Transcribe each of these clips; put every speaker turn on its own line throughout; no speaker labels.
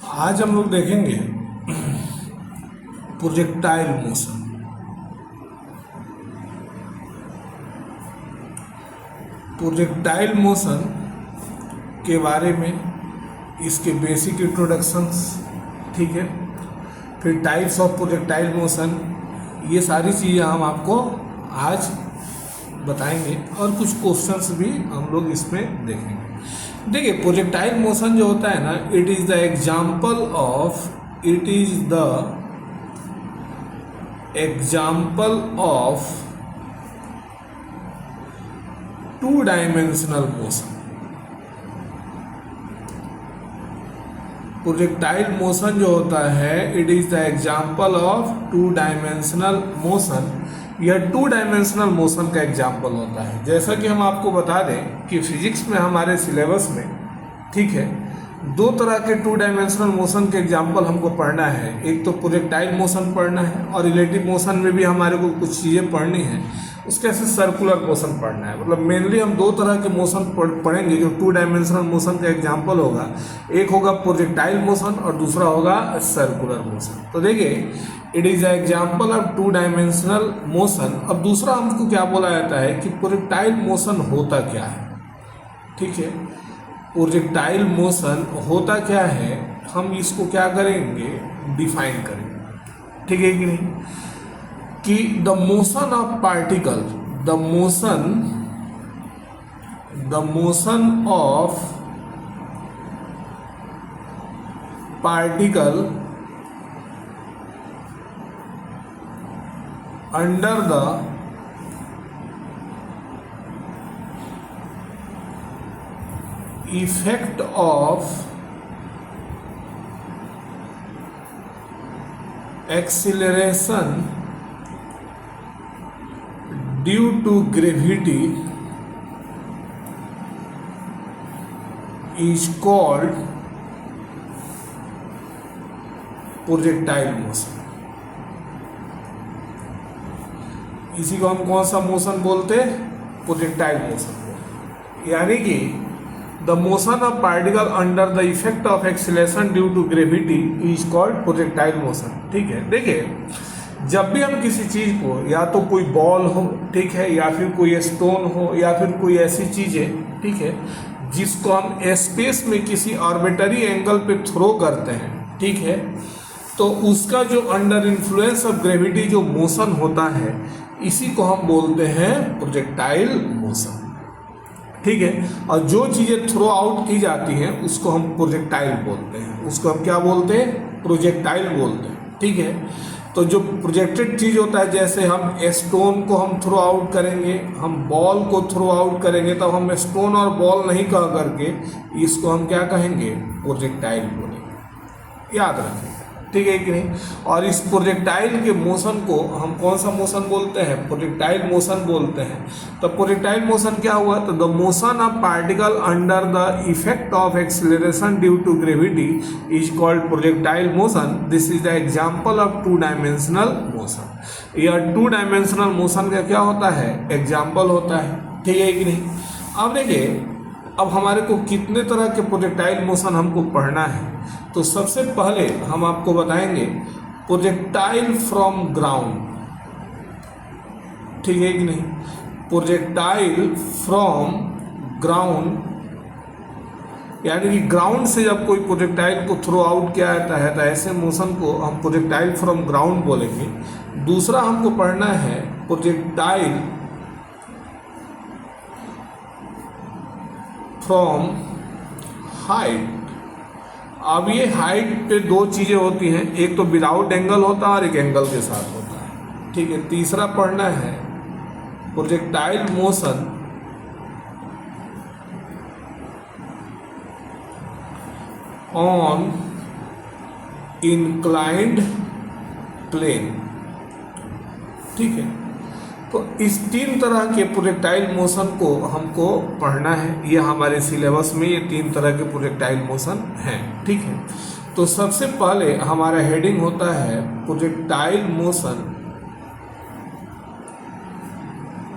आज हम लोग देखेंगे प्रोजेक्टाइल मोशन। प्रोजेक्टाइल मोशन के बारे में इसके बेसिक इंट्रोडक्शंस, ठीक है, फिर टाइप्स ऑफ प्रोजेक्टाइल मोशन, ये सारी चीज़ें हम आपको आज बताएंगे और कुछ क्वेश्चंस भी हम लोग इसमें देखेंगे। देखिए, प्रोजेक्टाइल मोशन जो होता है ना, it is the example of two dimensional motion. Projectile motion जो होता है, it is the example of two dimensional motion. यह टू डायमेंशनल मोशन का एग्जाम्पल होता है। जैसा कि हम आपको बता दें कि फिजिक्स में हमारे सिलेबस में, ठीक है, दो तरह के टू डायमेंशनल मोशन के एग्जाम्पल हमको पढ़ना है। एक तो प्रोजेक्टाइल मोशन पढ़ना है और रिलेटिव मोशन में भी हमारे को कुछ चीज़ें पढ़नी है। उसके ऐसे सर्कुलर मोशन पढ़ना है। मतलब मेनली हम दो तरह के मोशन पढ़ेंगे जो टू डायमेंशनल मोशन का एग्जाम्पल होगा। एक होगा प्रोजेक्टाइल मोशन और दूसरा होगा सर्कुलर मोशन। तो देखिए, it is a example of two dimensional motion. अब दूसरा हमको क्या बोला जाता है कि प्रोजेक्टाइल मोशन होता क्या है, ठीक है। प्रोजेक्टाइल मोशन होता क्या है, हम इसको क्या करेंगे, डिफाइन करेंगे, ठीक है कि नहीं, कि the motion of particle, the motion of particle under the effect of acceleration due to gravity is called projectile motion। इसी को हम कौन सा मोशन बोलते हैं, प्रोजेक्टाइल मोशन। यानी कि the motion of particle under the effect of acceleration due to gravity is called projectile motion, ठीक है। देखिए, जब भी हम किसी चीज़ को, या तो कोई बॉल हो, ठीक है, या फिर कोई स्टोन हो, या फिर कोई ऐसी चीज़ें, ठीक है, जिसको हम स्पेस में किसी आर्बिट्ररी एंगल पे थ्रो करते हैं, ठीक है, तो उसका जो अंडर इन्फ्लुएंस ऑफ ग्रेविटी जो मोशन होता है, इसी को हम बोलते हैं प्रोजेक्टाइल मोशन, ठीक है। और जो चीज़ें थ्रो आउट की जाती हैं उसको हम प्रोजेक्टाइल बोलते हैं। उसको हम क्या बोलते हैं, प्रोजेक्टाइल बोलते हैं, ठीक है। तो जो प्रोजेक्टेड चीज़ होता है, जैसे हम स्टोन को हम थ्रो आउट करेंगे, हम बॉल को थ्रो आउट करेंगे, तब हम स्टोन और बॉल नहीं कह करके इसको हम क्या कहेंगे, प्रोजेक्टाइल बोलेंगे। याद रखें, ठीक है कि नहीं। और इस प्रोजेक्टाइल के मोशन को हम कौन सा मोशन बोलते हैं, प्रोजेक्टाइल मोशन बोलते हैं। तो प्रोजेक्टाइल मोशन क्या हुआ, तो the motion of particle under the effect of acceleration due to gravity is called projectile motion. This is the example of two dimensional motion. यह टू डायमेंशनल मोशन का क्या होता है, एग्जाम्पल होता है, ठीक है कि नहीं। अब देखिए, अब हमारे को कितने तरह के प्रोजेक्टाइल मोशन हमको पढ़ना है। तो सबसे पहले हम आपको बताएंगे प्रोजेक्टाइल फ्रॉम ग्राउंड, ठीक है कि नहीं। प्रोजेक्टाइल फ्रॉम ग्राउंड, यानी कि ग्राउंड से जब कोई प्रोजेक्टाइल को थ्रो आउट किया जाता है तो ऐसे मोशन को हम प्रोजेक्टाइल फ्रॉम ग्राउंड बोलेंगे। दूसरा हमको पढ़ना है प्रोजेक्टाइल फ्रॉम हाइट। अब ये हाइट पे दो चीज़ें होती हैं, एक तो विदाउट एंगल होता है और एक एंगल के साथ होता है, ठीक है। तीसरा पढ़ना है projectile motion on inclined plane, ठीक है। तो इस तीन तरह के प्रोजेक्टाइल मोशन को हमको पढ़ना है। ये हमारे सिलेबस में ये तीन तरह के प्रोजेक्टाइल मोशन हैं, ठीक है। तो सबसे पहले हमारा हेडिंग होता है प्रोजेक्टाइल मोशन,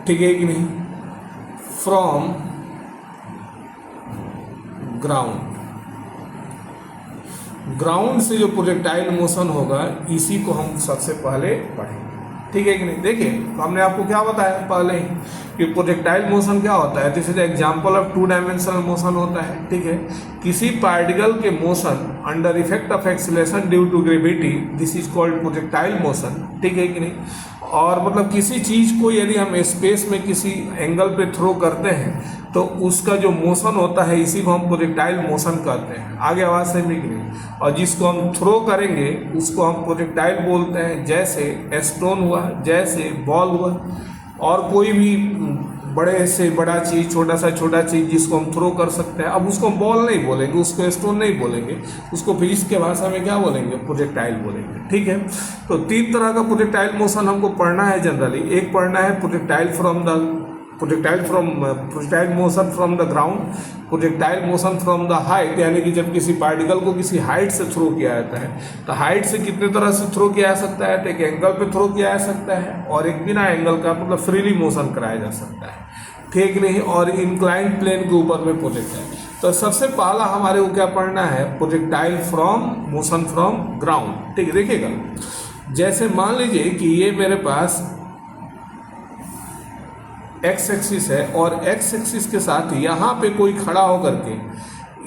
ठीक है कि नहीं, फ्रॉम ग्राउंड। ग्राउंड से जो प्रोजेक्टाइल मोशन होगा इसी को हम सबसे पहले पढ़ेंगे, ठीक है कि नहीं। देखिए हमने आपको क्या बताया पहले ही कि प्रोजेक्टाइल मोशन क्या होता है, this is example of two dimensional motion होता है, ठीक है। किसी पार्टिकल के motion under effect of acceleration due to gravity, this is called projectile motion, ठीक है कि नहीं। और मतलब किसी चीज़ को यदि हम स्पेस में किसी एंगल पे थ्रो करते हैं तो उसका जो मोशन होता है इसी को हम प्रोजेक्टाइल मोशन कहते हैं। आगे आवाज़ समझ में कि नहीं। और जिसको हम थ्रो करेंगे उसको हम प्रोजेक्टाइल बोलते हैं, जैसे स्टोन हुआ, जैसे बॉल हुआ, और कोई भी बड़े से बड़ा चीज़, छोटा सा छोटा चीज़ जिसको हम थ्रो कर सकते हैं। अब उसको हम बॉल नहीं बोलेंगे, उसको स्टोन नहीं बोलेंगे, उसको फिजिक्स के भाषा में क्या बोलेंगे, प्रोजेक्टाइल बोलेंगे, ठीक है। तो 3 तरह का प्रोजेक्टाइल मोशन हमको पढ़ना है जनरली। एक पढ़ना है projectile motion from the ground, projectile motion from the height, यानी कि जब किसी पार्टिकल को किसी हाइट से थ्रो किया जाता है तो हाइट से कितने तरह से थ्रो किया जा सकता है, तो एक एंगल पे थ्रो किया जा सकता है और एक बिना एंगल का मतलब फ्रीली मोशन कराया जा सकता है, ठीक नहीं। और इंक्लाइंड प्लेन के ऊपर में प्रोजेक्टाइल। तो सबसे पहला हमारे को क्या पढ़ना है, projectile from motion from ground, ठीक है। देखिएगा जैसे मान लीजिए कि ये मेरे पास एक्स एक्सिस है और एक्स एक्सिस के साथ यहाँ पे कोई खड़ा होकर के,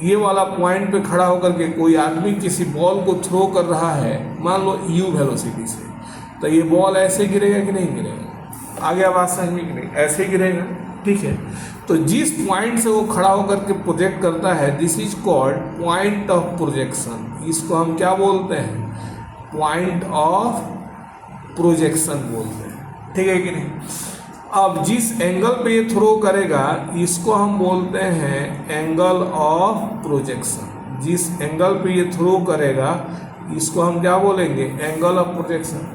ये वाला पॉइंट पे खड़ा होकर के कोई आदमी किसी बॉल को थ्रो कर रहा है, मान लो u वेलोसिटी से, तो ये बॉल ऐसे गिरेगा कि नहीं गिरेगा, आगे आवाज समझ में कि नहीं, ऐसे गिरेगा, ठीक है। तो जिस पॉइंट से वो खड़ा होकर के प्रोजेक्ट करता है this is called point of projection, इसको हम क्या बोलते हैं, पॉइंट ऑफ प्रोजेक्शन बोलते हैं, ठीक है कि नहीं। अब जिस एंगल पे ये थ्रो करेगा इसको हम बोलते हैं एंगल ऑफ प्रोजेक्शन, जिस एंगल पे ये थ्रो करेगा इसको हम क्या बोलेंगे, एंगल ऑफ प्रोजेक्शन,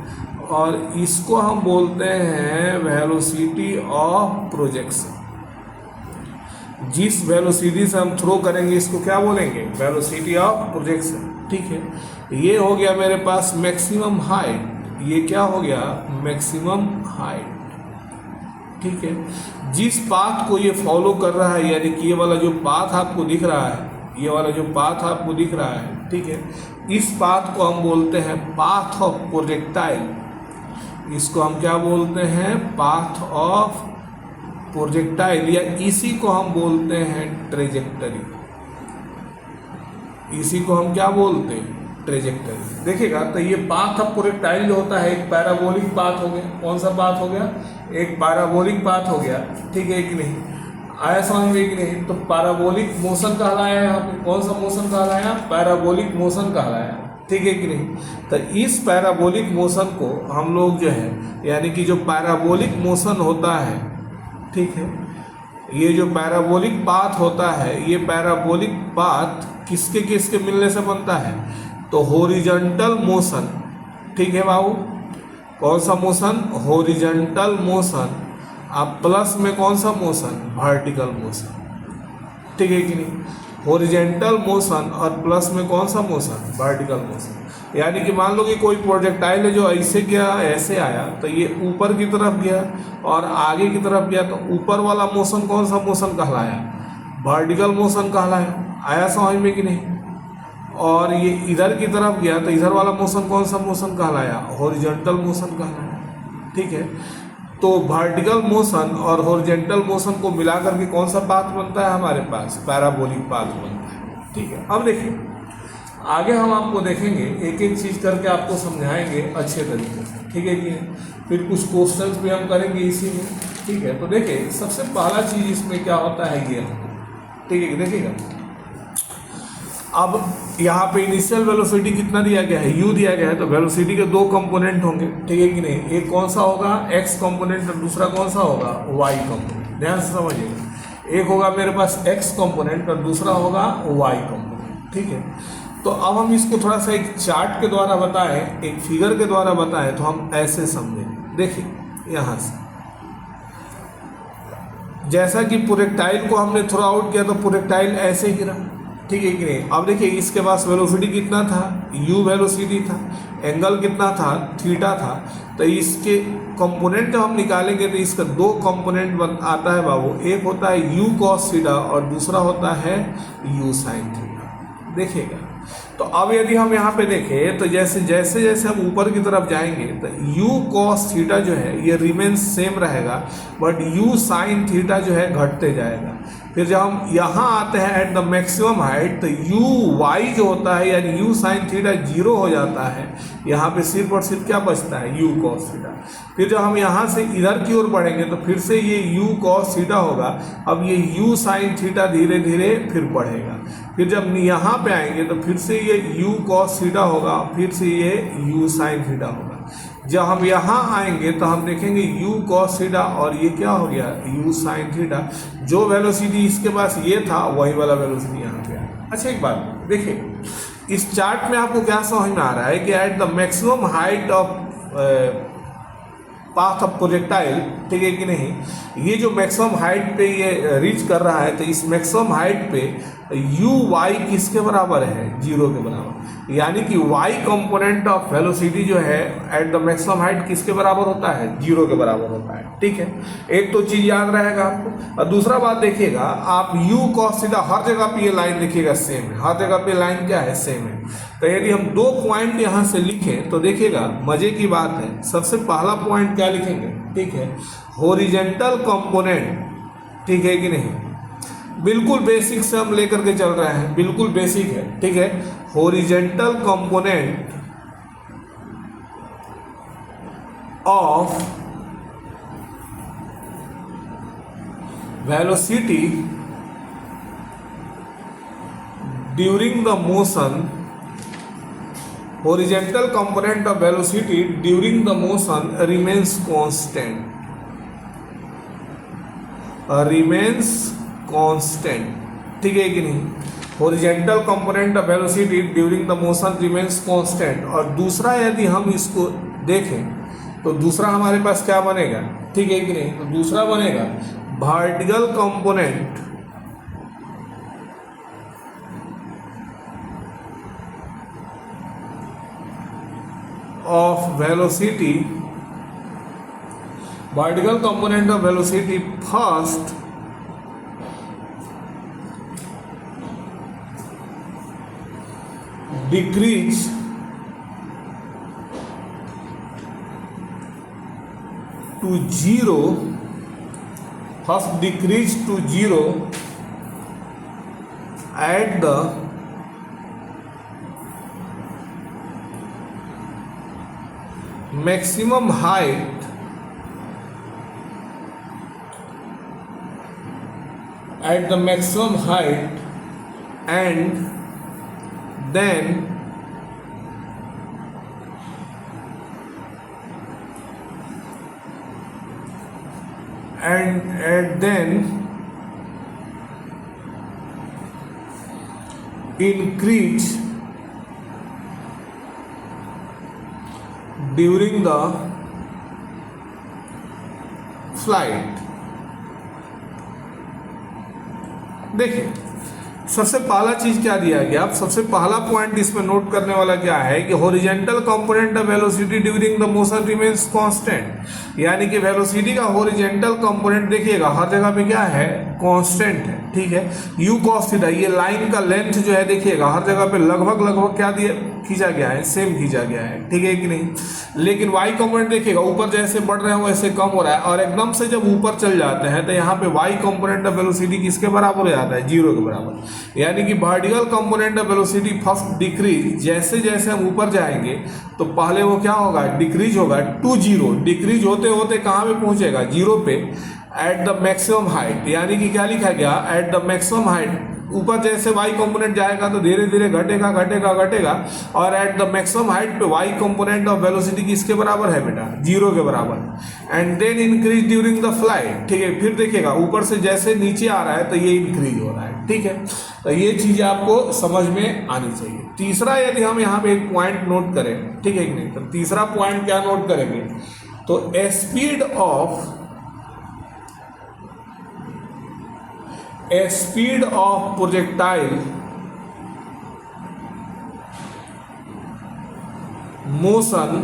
और इसको हम बोलते हैं वेलोसिटी ऑफ प्रोजेक्शन। जिस वेलोसिटी से हम थ्रो करेंगे इसको क्या बोलेंगे, वेलोसिटी ऑफ प्रोजेक्शन, ठीक है। ये हो गया मेरे पास मैक्सिमम हाइट, ये क्या हो गया, मैक्सिमम हाइट, ठीक है। जिस पाथ को ये फॉलो कर रहा है, यानी कि ये वाला जो पाथ आपको दिख रहा है, ये वाला जो पाथ आपको दिख रहा है, ठीक है, इस पाथ को हम बोलते हैं पाथ ऑफ प्रोजेक्टाइल, इसको हम क्या बोलते हैं, पाथ ऑफ प्रोजेक्टाइल, या इसी को हम बोलते हैं ट्रेजेक्टरी, इसी को हम क्या बोलते हैं, ट्रेजेक्टरी। देखिएगा तो ये पाथ ऑफ प्रोजेक्टाइल जो होता है एक पैराबोलिक पाथ हो गया, कौन सा पाथ हो गया, एक पैराबोलिक पाथ हो गया, ठीक है कि नहीं, आया समझ में कि नहीं। तो पैराबोलिक मोशन कहलाया यहाँ पे, कौन सा मोशन कहलाया, पैराबोलिक मोशन कहलाया, ठीक है कि नहीं। तो इस पैराबोलिक मोशन को हम लोग जो है, यानी कि जो पैराबोलिक मोशन होता है, ठीक है, ये जो पैराबोलिक पाथ होता है, ये पैराबोलिक पाथ किसके किसके मिलने से बनता है, तो हॉरिजॉन्टल मोशन, ठीक है बाबू, कौन सा मोशन, हॉरिजॉन्टल मोशन, अब प्लस में कौन सा मोशन, वर्टिकल मोशन, ठीक है कि नहीं। हॉरिजॉन्टल मोशन और प्लस में कौन सा मोशन, वर्टिकल मोशन। यानी कि मान लो कि कोई प्रोजेक्टाइल है जो ऐसे गया, ऐसे आया, तो ये ऊपर की तरफ गया और आगे की तरफ गया, तो ऊपर वाला मोशन कौन सा मोशन कहलाया, वर्टिकल मोशन कहलाया, आया समझ में कि नहीं। और ये इधर की तरफ गया तो इधर वाला मोशन कौन सा मोशन कहलाया, हॉरिजॉन्टल मोशन कहलाया, ठीक है। तो वर्टिकल मोशन और हॉरिजॉन्टल मोशन को मिलाकर के कौन सा पाथ बनता है हमारे पास, पैराबोलिक पाथ बनता है, ठीक है। अब देखिए आगे हम आपको देखेंगे, एक एक चीज़ करके आपको समझाएंगे अच्छे तरीके से, ठीक है कि फिर कुछ क्वेश्चंस भी हम करेंगे इसी में, ठीक है। तो देखिए सबसे पहला चीज़ इसमें क्या होता है ये, ठीक है, देखिएगा अब यहाँ पे इनिशियल वेलोसिटी कितना दिया गया है, u दिया गया है, तो वेलोसिटी के 2 कंपोनेंट होंगे, ठीक है कि नहीं। एक कौन सा होगा, x कंपोनेंट, और दूसरा कौन सा होगा, y कंपोनेंट, ध्यान से समझिएगा। एक होगा मेरे पास x कंपोनेंट और दूसरा होगा y कंपोनेंट, ठीक है। तो अब हम इसको थोड़ा सा एक चार्ट के द्वारा बताएं, एक फिगर के द्वारा बताएं तो हम ऐसे समझें। देखिए यहाँ से जैसा कि प्रोजेक्टाइल को हमने थ्रो आउट किया तो प्रोजेक्टाइल ऐसे गिरा, ठीक है कि नहीं। अब देखिए इसके पास वेलोसिटी कितना था, u वेलोसिटी था, एंगल कितना था, थीटा था। तो इसके कंपोनेंट जब हम निकालेंगे तो इसका 2 कंपोनेंट आता है बाबू, एक होता है u cos थीटा और दूसरा होता है u sin थीटा। देखिएगा। तो अब यदि हम यहाँ पे देखें तो जैसे जैसे जैसे हम ऊपर की तरफ जाएंगे तो u cos थीटा जो है ये रिमेन्स सेम रहेगा, बट u sin थीटा जो है घटते जाएगा। फिर जब हम यहाँ आते हैं एट द मैक्सिमम हाइट तो u y जो होता है यानी u sin थीटा 0 हो जाता है। यहाँ पे सिर्फ और सिर्फ क्या बचता है, u cos थीटा। फिर जब हम यहाँ से इधर की ओर बढ़ेंगे तो फिर से ये u cos थीटा होगा। अब ये u sin थीटा धीरे धीरे फिर बढ़ेगा। फिर जब यहाँ पे आएंगे तो फिर से ये u cos थीटा होगा, फिर से ये u sin थीटा होगा। जब हम यहाँ आएंगे तो हम देखेंगे u cos थीटा और ये क्या हो गया, u sin थीटा। जो वेलोसिटी इसके पास ये था वही वाला वेलोसिटी यहाँ पे आया। अच्छा एक बात देखिए, इस चार्ट में आपको क्या समझ में आ रहा है कि eight the maximum height of path of projectile, ठीक है कि नहीं, ये जो मैक्सिमम हाइट पे ये रीच कर रहा है तो इस मैक्सिमम हाइट पे यू वाई किसके बराबर है, 0 के बराबर। यानी कि वाई कंपोनेंट ऑफ वेलोसिटी जो है एट द मैक्सिमम हाइट किसके बराबर होता है, 0 के बराबर होता है। ठीक है, एक तो चीज याद रहेगा आपको। और दूसरा बात देखिएगा आप यू cos थीटा हर जगह पे ये लाइन देखिएगा सेम है, हर जगह पे लाइन क्या है, सेम है। तो यदि हम 2 पॉइंट यहाँ से लिखें तो देखिएगा मजे की बात है, सबसे पहला पॉइंट क्या लिखेंगे, ठीक है, हॉरिजॉन्टल कंपोनेंट, ठीक है कि नहीं, बिल्कुल बेसिक से हम लेकर के चल रहे हैं, बिल्कुल बेसिक है, ठीक है। Horizontal component of velocity during the motion, horizontal component of velocity during the motion remains constant, ठीक है कि नहीं। Horizontal component of velocity during the motion remains constant. और दूसरा यदि हम इसको देखें तो दूसरा हमारे पास क्या बनेगा, ठीक है कि नहीं, तो दूसरा बनेगा vertical component of velocity, vertical component of velocity first decrease to 0, first decrease to 0 at the maximum height at the maximum height and then increase during the flight. देखिए सबसे पहला चीज क्या दिया गया, अब सबसे पहला पॉइंट इसमें नोट करने वाला क्या है कि horizontal component of velocity during the motion remains constant. यानी कि वेलोसिटी का हॉरिजॉन्टल कंपोनेंट देखिएगा हर जगह पे क्या है, कांस्टेंट है, ठीक है। u cos थीटा, ये लाइन का लेंथ जो है देखिएगा हर जगह पे लगभग क्या दिया खींचा गया है, सेम खींचा गया है, ठीक है कि नहीं। लेकिन y कंपोनेंट देखिएगा ऊपर जैसे बढ़ रहे हैं वैसे कम हो रहा है, और एकदम से जब ऊपर चल जाते हैं तो यहाँ पे y कंपोनेंट ऑफ वेलोसिटी किसके बराबर हो जाता है, 0 के बराबर। यानी कि vertical component of velocity first decrease, जैसे जैसे हम ऊपर जाएंगे तो पहले वो क्या होगा, डिक्रीज होगा टू 0, डिक्रीज होते होते कहाँ पे पहुंचेगा, 0 पे एट द मैक्सिमम हाइट। यानी कि क्या लिखा गया, एट द मैक्सिमम हाइट, ऊपर जैसे y कंपोनेंट जाएगा तो धीरे धीरे घटेगा घटेगा घटेगा, और एट द मैक्सिमम हाइट पे y कंपोनेंट ऑफ वेलोसिटी किसके बराबर है बेटा, 0 के बराबर। And then increase during the flight, ठीक है। फिर देखिएगा ऊपर से जैसे नीचे आ रहा है तो ये इंक्रीज हो रहा है, ठीक है। तो ये चीज आपको समझ में आनी चाहिए। तीसरा यदि हम यहाँ पे एक पॉइंट नोट करें, ठीक है कि नहीं, तो तीसरा पॉइंट क्या नोट करेंगे, तो speed of projectile motion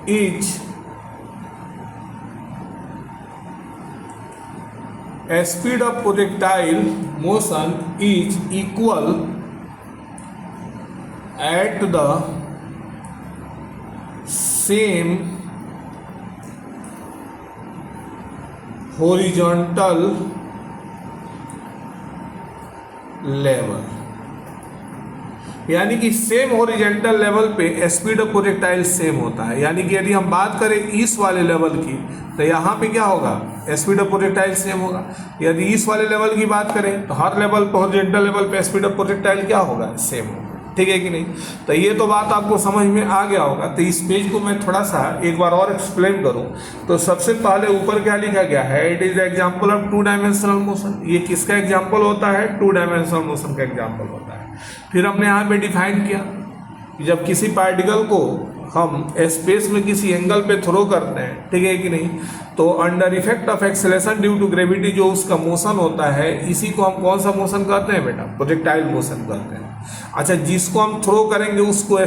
is speed of projectile motion is equal at the same horizontal level, यानी कि सेम हॉरिजेंटल लेवल पे स्पीड ऑफ प्रोजेक्टाइल सेम होता है। यानी कि यदि हम बात करें इस वाले लेवल की तो यहाँ पे क्या होगा, स्पीड ऑफ प्रोजेक्टाइल सेम होगा। यदि इस वाले लेवल की बात करें तो हर लेवल पर हॉरिजेंटल लेवल पे स्पीड ऑफ प्रोजेक्टाइल क्या होगा, सेम होगा। ठीक है कि नहीं। तो ये तो बात आपको समझ में आ गया होगा। तो इस पेज को मैं थोड़ा सा एक बार और एक्सप्लेन करूं तो सबसे पहले ऊपर क्या लिखा गया है, it is example of two dimensional motion. ये किसका एग्जांपल होता है, टू डायमेंशनल मोशन का एग्जांपल होता है। फिर हमने यहाँ पे डिफाइन किया कि जब किसी पार्टिकल को हम स्पेस में किसी एंगल पे थ्रो करते हैं, ठीक है कि नहीं, तो under effect of acceleration due to gravity जो उसका मोशन होता है, इसी को हम कौन सा मोशन कहते हैं बेटा, प्रोजेक्टाइल मोशन कहते हैं। अच्छा, जिसको हम थ्रो करेंगे उसको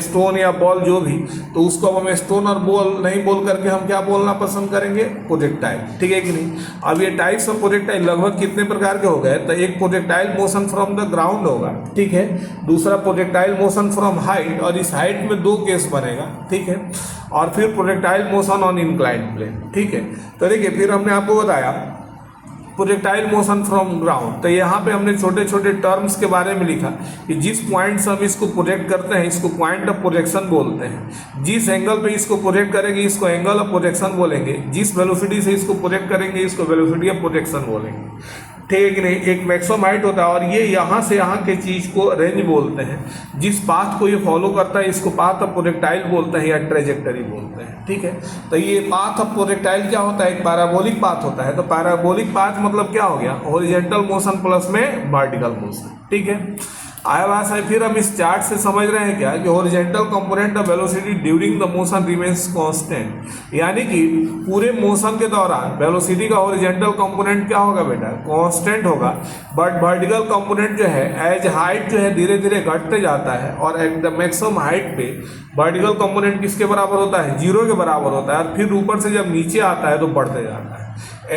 स्टोन या बॉल जो भी, तो उसको अब हम स्टोन और बॉल नहीं बोल करके हम क्या बोलना पसंद करेंगे, प्रोजेक्टाइल। ठीक है कि नहीं। अब ये टाइप्स ऑफ प्रोजेक्टाइल लगभग कितने प्रकार के हो गए, तो एक projectile motion from the ground होगा, ठीक है, दूसरा प्रोजेक्टाइल मोशन फ्रॉम हाइट, और इस हाइट में दो केस बनेगा, ठीक है, और फिर projectile motion on inclined plane. ठीक है, तो देखिए फिर हमने आपको बताया प्रोजेक्टाइल मोशन फ्रॉम ग्राउंड। तो यहाँ पे हमने छोटे छोटे टर्म्स के बारे में लिखा कि जिस पॉइंट से हम इसको प्रोजेक्ट करते हैं इसको पॉइंट ऑफ प्रोजेक्शन बोलते हैं, जिस एंगल पे इसको प्रोजेक्ट करेंगे इसको एंगल ऑफ प्रोजेक्शन बोलेंगे, जिस वेलोसिटी से इसको प्रोजेक्ट करेंगे इसको वेलोसिटी ऑफ प्रोजेक्शन बोलेंगे। ठीक है कि नहीं। एक मैक्सिमम हाइट होता है और ये यहाँ से यहाँ के चीज को रेंज बोलते हैं। जिस पाथ को ये फॉलो करता है इसको पाथ ऑफ प्रोजेक्टाइल बोलते हैं या ट्रेजेक्टरी बोलते हैं। ठीक है, तो ये पाथ ऑफ प्रोजेक्टाइल क्या होता है, एक पैराबोलिक पाथ होता है। तो पैराबोलिक पाथ मतलब क्या हो गया, हॉरिजॉन्टल मोशन प्लस में वर्टिकल मोशन। ठीक है, आया बात है। फिर हम इस चार्ट से समझ रहे हैं क्या कि horizontal component of velocity during the motion remains constant, यानी कि पूरे मोशन के दौरान वेलोसिटी का हॉरिजॉन्टल कंपोनेंट क्या होगा बेटा, कांस्टेंट होगा। बट वर्टिकल कंपोनेंट जो है एज हाइट जो है धीरे धीरे घटते जाता है, और एट द मैक्सिमम हाइट पे वर्टिकल कंपोनेंट किसके बराबर होता है, जीरो के बराबर होता है, और फिर ऊपर से जब नीचे आता है तो बढ़ते जाता है।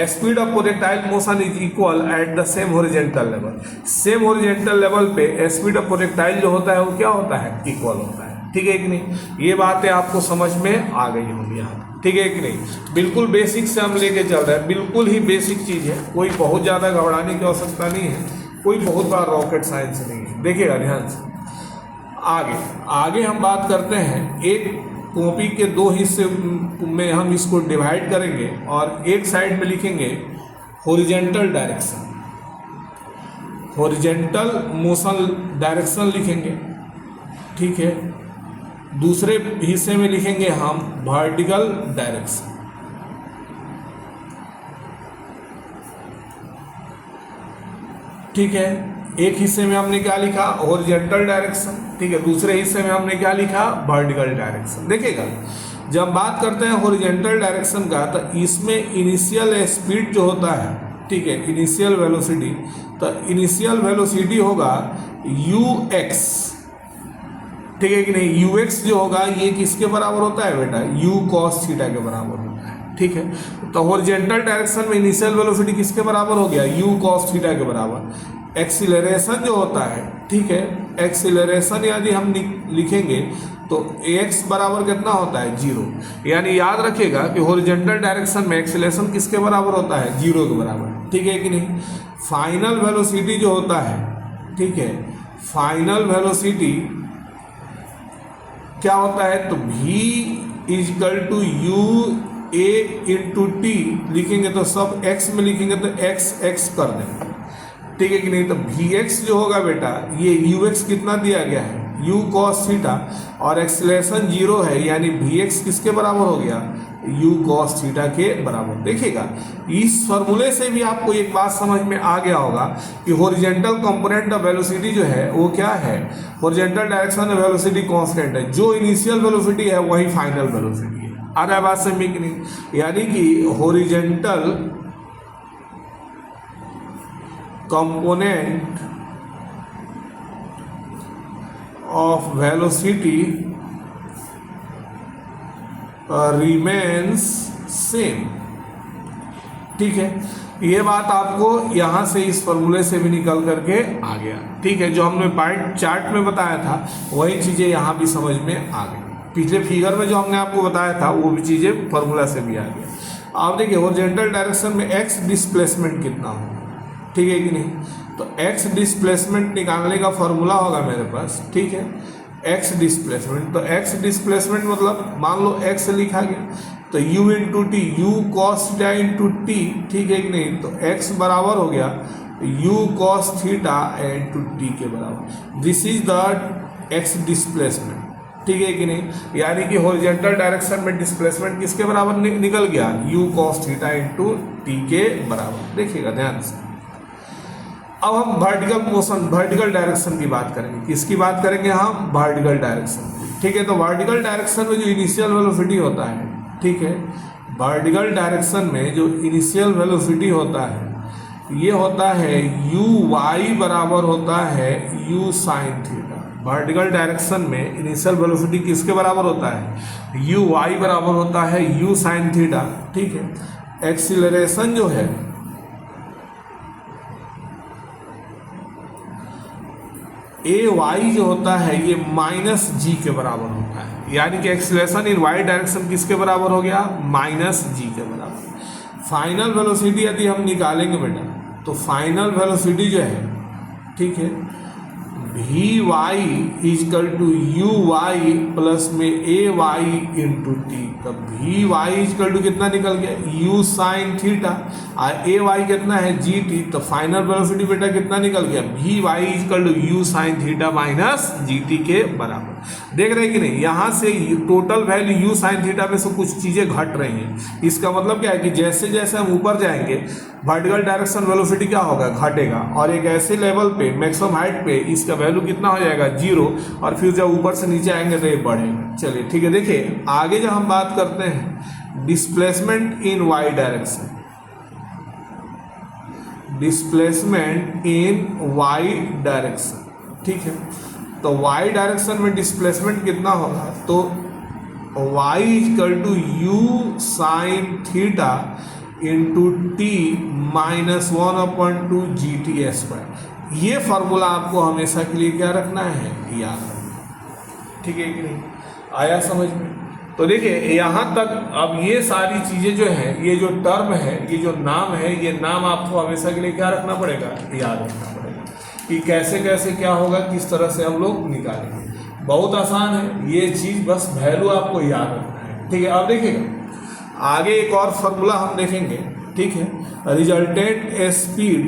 Speed of projectile motion is equal at the same horizontal level. Same horizontal level पे स्पीड ऑफ प्रोजेक्टाइल जो होता है वो क्या होता है, इक्वल होता है। ठीक है कि नहीं। ये बातें आपको समझ में आ गई होंगी यहाँ, ठीक है कि नहीं। बिल्कुल बेसिक से हम लेके चल रहे हैं, बिल्कुल ही बेसिक चीज़ है, कोई बहुत ज़्यादा घबराने की आवश्यकता नहीं है, कोई बहुत बड़ा रॉकेट साइंस नहीं है। देखिएगा ध्यान से। आगे हम बात करते हैं, एक कॉपी के दो हिस्से में हम इसको डिवाइड करेंगे और एक साइड में लिखेंगे horizontal direction, horizontal motion direction लिखेंगे, ठीक है। दूसरे हिस्से में लिखेंगे हम वर्टिकल डायरेक्शन। ठीक है, एक हिस्से में हमने क्या लिखा, हॉरिजॉन्टल डायरेक्शन, ठीक है, दूसरे हिस्से में हमने क्या लिखा, वर्टिकल डायरेक्शन। देखिएगा, जब बात करते हैं हॉरिजॉन्टल डायरेक्शन का तो इसमें इनिशियल स्पीड जो होता है, ठीक है, इनिशियल वेलोसिटी, तो इनिशियल वेलोसिटी होगा ux, ठीक है कि नहीं। ux जो होगा ये किसके बराबर होता है बेटा, u cos थीटा के बराबर होता है। ठीक है, तो हॉरिजॉन्टल डायरेक्शन में इनिशियल वेलोसिटी किसके बराबर हो गया, u cos थीटा के बराबर। एक्सीलरेशन जो होता है, ठीक है, एक्सीलरेशन यदि हम लिखेंगे तो x बराबर कितना होता है, 0। यानी याद रखिएगा कि हॉरिजॉन्टल डायरेक्शन में एक्सीलरेशन किसके बराबर होता है, 0 के बराबर। ठीक है कि नहीं। फाइनल वेलोसिटी जो होता है, ठीक है, फाइनल वेलोसिटी क्या होता है, तो v equal to u a into t लिखेंगे तो सब x में लिखेंगे तो x कर देंगे, ठीक है कि नहीं। तो vx जो होगा बेटा, ये ux कितना दिया गया है, u cos थीटा, और एक्सीलरेशन 0 है, यानी vx किसके बराबर हो गया, u cos थीटा के बराबर। देखिएगा, इस फॉर्मूले से भी आपको एक बात समझ में आ गया होगा कि हॉरिजॉन्टल कंपोनेंट ऑफ वेलोसिटी जो है वो क्या है, हॉरिजॉन्टल डायरेक्शन में वेलोसिटी कांस्टेंट है, जो इनिशियल वेलोसिटी है वही फाइनल वेलोसिटी है। आ रहा है बात समझ में कि नहीं। यानी कि horizontal component of velocity remains same ठीक है, ये बात आपको यहाँ से इस फॉर्मूले से भी निकल करके आ गया। ठीक है, जो हमने पार्ट चार्ट में बताया था वही चीज़ें यहाँ भी समझ में आ गई। पिछले फिगर में जो हमने आपको बताया था वो भी चीज़ें फॉर्मूला से भी आ गया। आप देखिए हॉरिजॉन्टल डायरेक्शन में एक्स डिस्प्लेसमेंट कितना हो, ठीक है कि नहीं। तो एक्स डिस्प्लेसमेंट निकालने का फॉर्मूला होगा मेरे पास, ठीक है, एक्स डिस्प्लेसमेंट। तो एक्स डिस्प्लेसमेंट मतलब मान लो एक्स लिखा गया तो u into T, you cos theta into T, ठीक है कि नहीं। तो x बराबर हो गया u cos theta into T के बराबर। This is the x displacement, ठीक है कि नहीं। यानी कि हॉरिजॉन्टल डायरेक्शन में डिस्प्लेसमेंट किसके बराबर निकल गया, u cos theta into T के बराबर। देखिएगा ध्यान से। अब हम वर्टिकल मोशन, वर्टिकल डायरेक्शन की बात करेंगे। किसकी बात करेंगे हम, वर्टिकल डायरेक्शन की। ठीक है, तो वर्टिकल डायरेक्शन में जो इनिशियल वेलोसिटी होता है, ठीक है, वर्टिकल डायरेक्शन में जो इनिशियल वेलोसिटी होता है ये होता है यू वाई बराबर होता है you sine theta. Vertical direction में इनिशियल वेलोसिटी किसके बराबर होता है, यू वाई बराबर होता है यू साइन थीटा। ठीक है, एक्सीलरेशन जो है ए वाई जो होता है ये माइनस जी के बराबर होता है। यानी कि एक्सीलरेशन इन वाई डायरेक्शन किसके बराबर हो गया, माइनस जी के बराबर। फाइनल वेलोसिटी यदि हम निकालेंगे बेटा तो फाइनल वेलोसिटी जो है, ठीक है, v y equal to u y plus में ए वाई इंटू टी। तब वी वाई इजकल टू कितना निकल गया, यू साइन थीटा, और ए वाई कितना है जी टी। तो फाइनल वेलोसिटी बेटा कितना निकल गया, v y equal to u sine theta minus g t के बराबर। देख रहे हैं कि नहीं, यहाँ से total value u sine theta में से कुछ चीज़ें घट रही हैं। इसका मतलब क्या है कि जैसे जैसे हम ऊपर जाएंगे वर्टिकल डायरेक्शन वेलोसिटी क्या होगा, घटेगा, और एक ऐसे लेवल पे मैक्सिमम हाइट पे इसका वैल्यू कितना हो जाएगा, 0, और फिर जब ऊपर से नीचे आएंगे तो ये बढ़ेगा। चलिए ठीक है, देखिए आगे जब हम बात करते हैं displacement in y direction, displacement in y direction, ठीक है, तो वाई डायरेक्शन में डिस्प्लेसमेंट कितना होगा, तो y equal to u sine theta into t minus 1/2 g t square. ये फार्मूला आपको हमेशा के लिए क्या रखना है, याद रखना। ठीक है कि नहीं, आया समझ में। तो देखिए यहाँ तक अब ये सारी चीज़ें जो है, ये जो टर्म है, ये जो नाम है, ये नाम आपको हमेशा के लिए क्या रखना पड़ेगा, याद रखना पड़ेगा कि कैसे कैसे क्या होगा, किस तरह से हम लोग निकालेंगे। बहुत आसान है ये चीज़, बस वैल्यू आपको याद रखना है। ठीक है, अब देखिएगा आगे एक और फार्मूला हम देखेंगे। ठीक है, resultant speed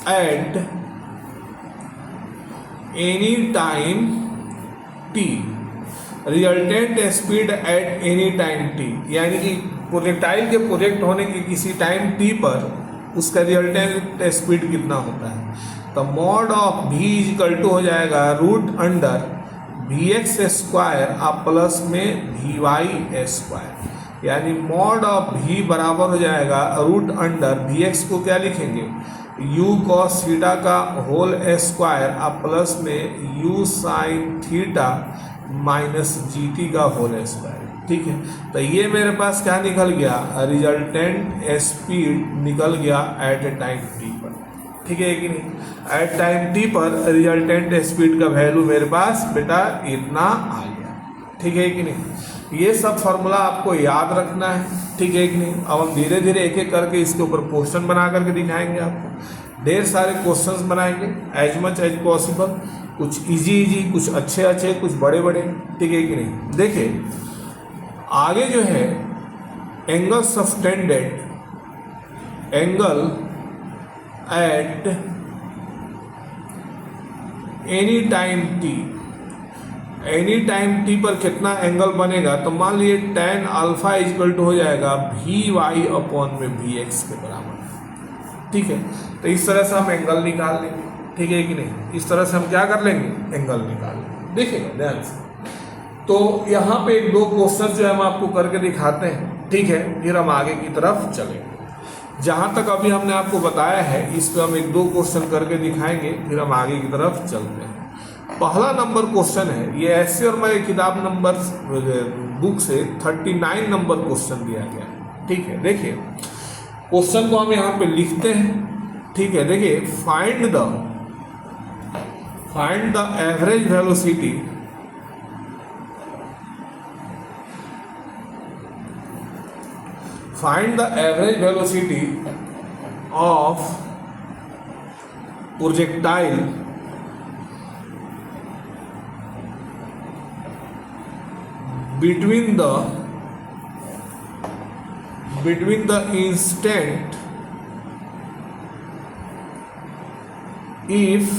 at any time T, resultant speed at any time T, यानी कि प्रोजेक्टाइल के प्रोजेक्ट होने की किसी टाइम टी पर उसका रिजल्टेंट स्पीड कितना होता है। तो mod of v equal to हो जाएगा root under v x square आप प्लस में वी वाई स्क्वायर, यानी मॉड ऑफ v बराबर हो जाएगा रूट अंडर वी एक्स को क्या लिखेंगे, u कॉस थीटा का होल स्क्वायर आप प्लस में u sine theta minus g T का होल स्क्वायर। ठीक है, तो ये मेरे पास क्या निकल गया, रिजल्टेंट स्पीड निकल गया एट ए टाइम टी पर। ठीक है कि नहीं, एट टाइम टी पर रिजल्टेंट स्पीड का वैल्यू मेरे पास बेटा इतना आ गया। ठीक है कि नहीं, ये सब फार्मूला आपको याद रखना है। ठीक है कि नहीं, अब हम धीरे धीरे एक एक करके इसके ऊपर क्वेश्चन बना करके दिखाएंगे आपको। ढेर सारे क्वेश्चंस बनाएंगे एज मच एज पॉसिबल, कुछ इजी, कुछ अच्छे, कुछ बड़े। ठीक है कि नहीं, देखिए आगे जो है angle subtended angle at any time T पर कितना एंगल बनेगा। तो मान लीजिए tan अल्फा इक्वल टू हो जाएगा वी वाई अपॉन में वी एक्स के बराबर। ठीक है, तो इस तरह से हम एंगल निकाल लेंगे। ठीक है कि नहीं, इस तरह से हम क्या कर लेंगे, एंगल निकाल लेंगे। देखिएगा ध्यान से, तो यहाँ पे एक दो क्वेश्चन जो है हम आपको करके दिखाते हैं। ठीक है, फिर हम आगे की तरफ चलेंगे। जहाँ तक अभी हमने आपको बताया है इस पर हम एक दो क्वेश्चन करके दिखाएंगे, फिर हम आगे की तरफ चलते हैं। पहला नंबर क्वेश्चन है, ये ऐसे और मैं किताब नंबर बुक से 39 नंबर क्वेश्चन दिया गया है। ठीक है, देखिए क्वेश्चन को हम यहाँ पे लिखते हैं। ठीक है, देखिए find the average velocity of projectile between the instant if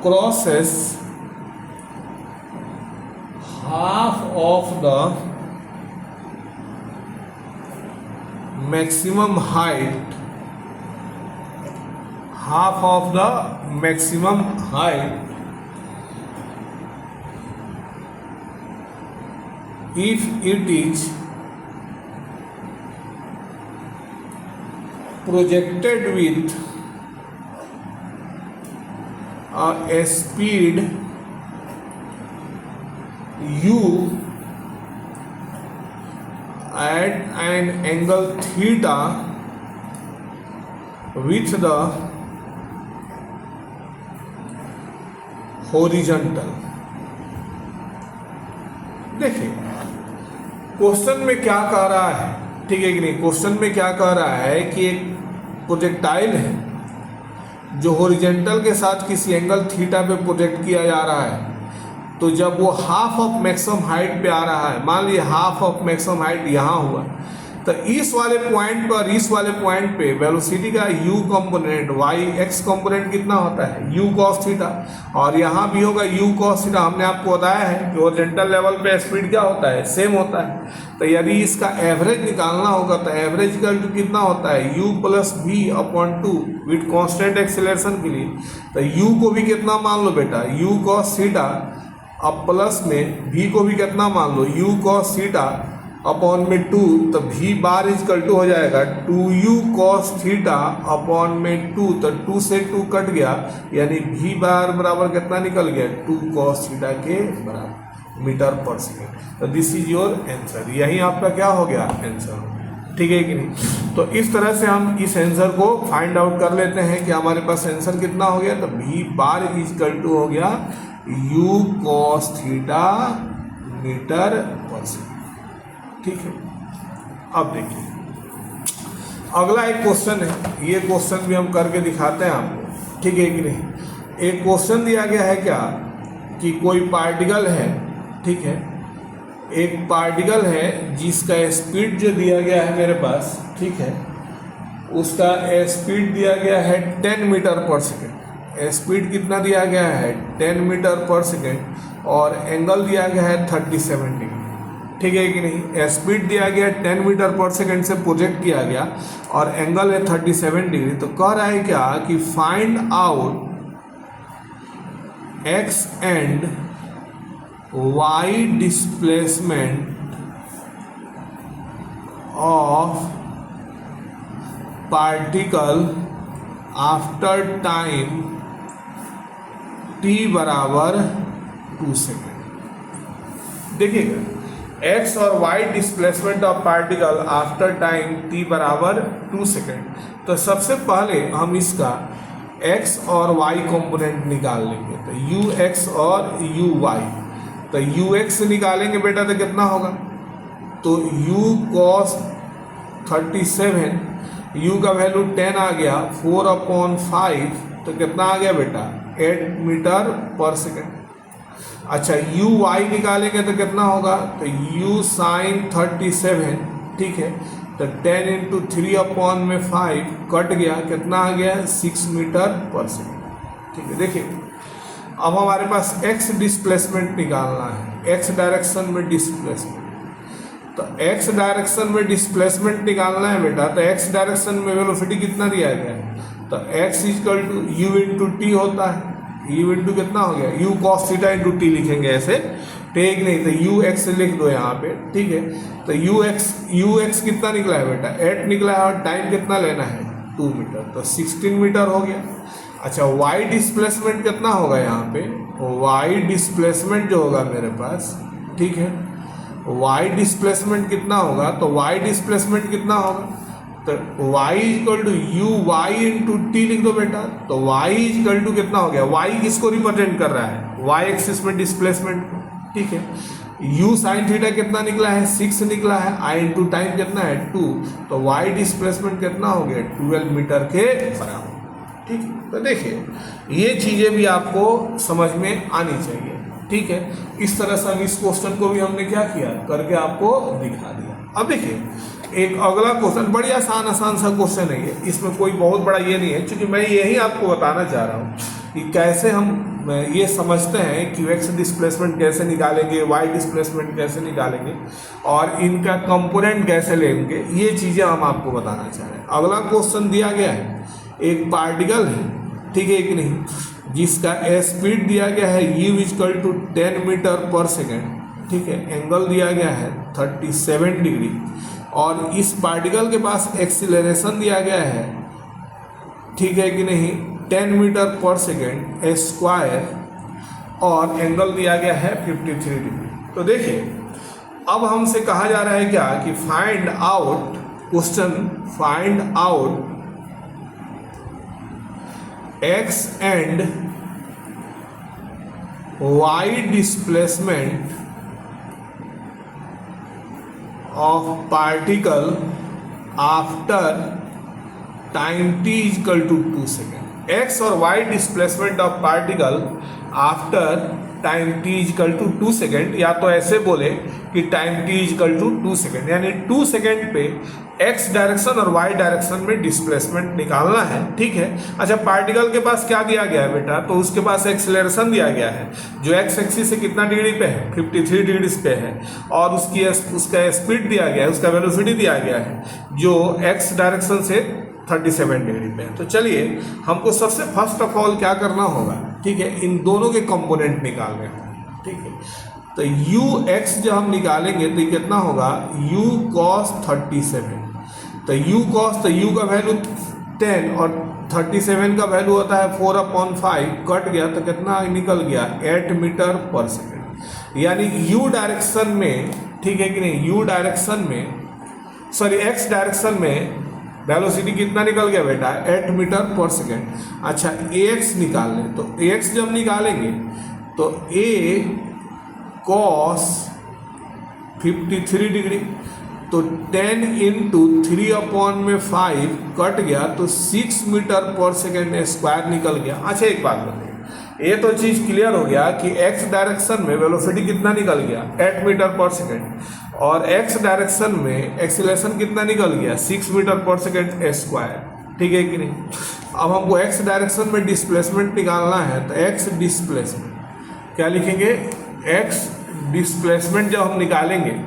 crosses half of the maximum height if it is projected with a speed u at an angle theta with the horizontal। देखिए question में क्या कह रहा है, ठीक है कि नहीं। क्वेश्चन में क्या कह रहा है कि एक प्रोजेक्टाइल है जो हॉरिजॉन्टल के साथ किसी एंगल थीटा पे प्रोजेक्ट किया जा रहा है। तो जब वो हाफ ऑफ मैक्सिमम हाइट पे आ रहा है, मान लीजिए हाफ ऑफ मैक्सिमम हाइट यहाँ हुआ, तो इस वाले पॉइंट पर, इस वाले पॉइंट पे वेलोसिटी का u component y x component कितना होता है u cos थीटा, और यहाँ भी होगा u cos थीटा। हमने आपको बताया है कि हॉरिजॉन्टल लेवल पे स्पीड क्या होता है, सेम होता है। तो यदि इसका एवरेज निकालना होगा तो एवरेज का कितना होता है u plus v upon 2 with constant acceleration के लिए। तो u को भी कितना मान लो बेटा, u cos थीटा, अब प्लस में v को भी कितना मान लो, u cos थीटा अपॉन में 2, तो v बार इजकल टू हो जाएगा 2u cos थीटा अपॉन में 2, तो 2 से 2 कट गया, यानी v बार बराबर कितना निकल गया, 2 cos थीटा के बराबर मीटर पर सेकेंड। तो दिस इज योर आंसर, यही आपका क्या हो गया आंसर। ठीक है कि नहीं। तो इस तरह से हम इस आंसर को फाइंड आउट कर लेते हैं कि हमारे पास आंसर कितना हो गया। तो v बार इजकल टू हो गया u cos थीटा मीटर पर सेकेंड। ठीक है, अब देखिए अगला एक क्वेश्चन है, ये क्वेश्चन भी हम करके दिखाते हैं आपको। ठीक है कि नहीं। एक क्वेश्चन दिया गया है क्या कि कोई पार्टिकल है, ठीक है, एक पार्टिकल है जिसका स्पीड जो दिया गया है मेरे पास, ठीक है, उसका स्पीड दिया गया है 10 मीटर पर सेकेंड। स्पीड कितना दिया गया है 10 मीटर पर सेकेंड, और एंगल दिया गया है 37 डिग्री। ठीक है कि नहीं। स्पीड दिया गया 10 मीटर पर सेकेंड से प्रोजेक्ट किया गया और एंगल है 37 डिग्री। तो कह रहा है क्या कि find out x and y displacement of particle after time t बराबर 2 सेकेंड। देखिएगा x और y displacement of particle after time t बराबर 2 सेकेंड। तो सबसे पहले हम इसका x और y कंपोनेंट निकाल लेंगे। तो ux और uy, तो ux निकालेंगे बेटा तो कितना होगा, तो u cos 37, u का वैल्यू 10 आ गया, 4/5, तो कितना आ गया बेटा 8 मीटर पर सेकेंड। अच्छा यू वाई निकालेंगे तो कितना होगा, तो u sin 37, ठीक है, तो 10 इंटू 3/5 कट गया, कितना आ गया 6 मीटर पर सेकेंड। ठीक है, देखिए अब हमारे पास x डिस्प्लेसमेंट निकालना है, x डायरेक्शन में डिस्प्लेसमेंट। तो x डायरेक्शन में डिस्प्लेसमेंट निकालना है बेटा, तो x डायरेक्शन में वेलोसिटी कितना दिया गया है, तो x equal to u into t होता है। u इंटू कितना हो गया, u cos theta into t लिखेंगे ऐसे, ठीक नहीं, तो u x लिख दो यहाँ पे, ठीक है। तो u x कितना निकला है बेटा 8 निकला है, और टाइम कितना लेना है 2 मीटर, तो 16 मीटर हो गया। अच्छा y डिस्प्लेसमेंट कितना होगा यहाँ पे, y डिस्प्लेसमेंट जो होगा मेरे पास, ठीक है, y डिस्प्लेसमेंट कितना होगा, तो y डिस्प्लेसमेंट कितना होगा, तो y equal to u y into t लिख दो बेटा। तो y इक्वल टू कितना हो गया, y किसको रिप्रेजेंट कर रहा है, y एक्सिस में डिस्प्लेसमेंट, ठीक है। u साइन थीटा कितना निकला है, 6 निकला है, i इंटू टाइम कितना है 2, तो y डिस्प्लेसमेंट कितना हो गया 12 मीटर के बराबर, ठीक है। तो देखिए ये चीज़ें भी आपको समझ में आनी चाहिए, ठीक है। इस तरह से इस क्वेश्चन को भी हमने क्या किया, करके आपको दिखा दिया। अब देखिए एक अगला क्वेश्चन, बड़ी आसान सा क्वेश्चन है ये, इसमें कोई बहुत बड़ा ये नहीं है, क्योंकि मैं यही आपको बताना चाह रहा हूँ कि कैसे हम ये समझते हैं कि एक्स डिस्प्लेसमेंट कैसे निकालेंगे, वाई डिस्प्लेसमेंट कैसे निकालेंगे और इनका कंपोनेंट कैसे लेंगे, ये चीज़ें हम आपको बताना चाह रहे हैं। अगला क्वेश्चन दिया गया है, एक पार्टिकल है, ठीक है कि नहीं, जिसका स्पीड दिया गया है u इक्वल टू 10 मीटर पर सेकेंड, ठीक है, एंगल दिया गया है 37 डिग्री, और इस पार्टिकल के पास एक्सीलरेशन दिया गया है, ठीक है कि नहीं, 10 मीटर पर सेकेंड स्क्वायर, और एंगल दिया गया है 53 डिग्री। तो देखिए अब हमसे कहा जा रहा है क्या कि find out, question find out x and y displacement of particle after time t is equal to 2 second. x और y displacement of particle after time t is equal to 2 second, या तो ऐसे बोले कि time t is equal to 2 second, यानी 2 second पे x direction और y direction में डिस्प्लेसमेंट निकालना है, ठीक है। अच्छा पार्टिकल के पास क्या दिया गया है बेटा, तो उसके पास एक्सेलरेशन दिया गया है जो x एक्सिस से कितना डिग्री पे है, 53 डिग्री पे है, और उसका स्पीड दिया गया है, उसका वेलोसिटी दिया गया है जो x डायरेक्शन से 37 डिग्री पे है। तो चलिए हमको सबसे फर्स्ट ऑफ ऑल क्या करना होगा, ठीक है, इन दोनों के कंपोनेंट निकालने होंगे, ठीक है। तो u x जब हम निकालेंगे तो कितना होगा u cos 37, तो u cos, तो u का वैल्यू 10 और 37 का वैल्यू होता है 4/5, कट गया तो कितना निकल गया 8 मीटर पर सेकेंड, यानी u डायरेक्शन में, ठीक है कि नहीं, u डायरेक्शन में, सॉरी x डायरेक्शन में वेलोसिटी कितना निकल गया बेटा 8 मीटर पर सेकेंड। अच्छा ax निकाल लें, तो ax जब निकालेंगे तो a cos 53 डिग्री, तो 10 इंटू 3/5 कट गया तो 6 मीटर पर सेकेंड स्क्वायर निकल गया। अच्छा एक बात बताइए, ये तो चीज़ क्लियर हो गया कि x डायरेक्शन में वेलोसिटी कितना निकल गया 8 मीटर पर सेकेंड, और x डायरेक्शन में एक्सीलरेशन कितना निकल गया 6 मीटर पर सेकेंड स्क्वायर, ठीक है कि नहीं। अब हमको x डायरेक्शन में डिस्प्लेसमेंट निकालना है, तो x डिस्प्लेसमेंट क्या लिखेंगे, x डिस्प्लेसमेंट जब हम निकालेंगे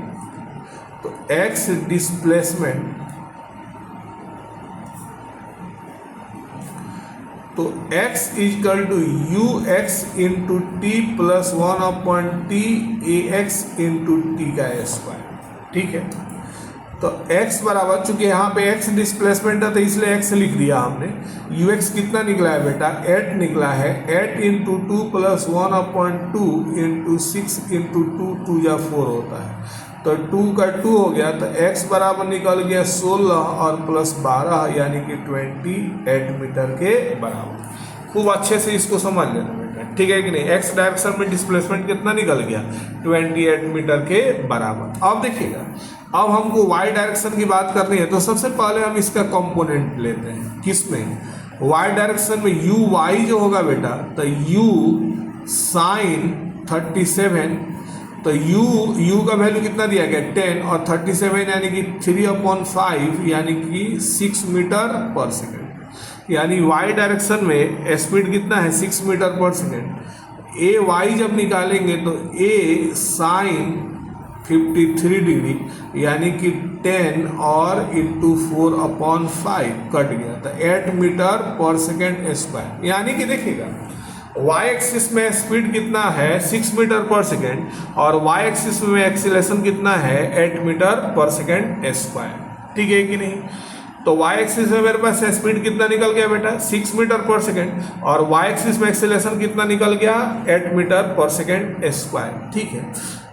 तो x डिस्प्लेसमेंट, तो x equal to u x into t plus 1/t a x into t का स्क्वायर, ठीक है। तो x बराबर, चूंकि यहाँ पे x डिस्प्लेसमेंट है तो इसलिए x लिख दिया हमने, यू एक्स कितना निकला है बेटा 8 निकला है, 8 इंटू 2 प्लस 1/2 इंटू 6 इंटू 2, 2 या 4 होता है, तो 2 का 2 हो गया, तो x बराबर निकल गया 16 और प्लस 12 यानी कि 28 मीटर के बराबर। खूब अच्छे से इसको समझ लेना बेटा, ठीक है कि नहीं। x डायरेक्शन में डिस्प्लेसमेंट कितना निकल गया 28 मीटर के बराबर। अब देखिएगा, अब हमको y डायरेक्शन की बात करनी है, तो सबसे पहले हम इसका कंपोनेंट लेते हैं, किसमें, y डायरेक्शन में u y जो होगा बेटा, तो u साइन 37, तो u का वैल्यू कितना दिया गया 10 और 37 यानी कि 3/5 यानी कि 6 मीटर पर सेकेंड, यानी y डायरेक्शन में स्पीड कितना है 6 मीटर पर सेकेंड। ए वाई जब निकालेंगे तो a साइन 53 डिग्री यानी कि 10 और इंटू 4/5 कट गया, तो 8 मीटर पर सेकेंड स्क्वायर, यानी कि देखिएगा y एक्सिस में स्पीड कितना है 6 मीटर पर सेकेंड और y एक्सिस में एक्सीलरेशन कितना है 8 मीटर पर सेकेंड स्क्वायर, ठीक है कि नहीं। तो y एक्सिस में मेरे पास स्पीड कितना निकल गया बेटा 6 मीटर पर सेकेंड, और y एक्सिस में एक्सेलरेशन कितना निकल गया 8 मीटर पर सेकेंड स्क्वायर। ठीक है,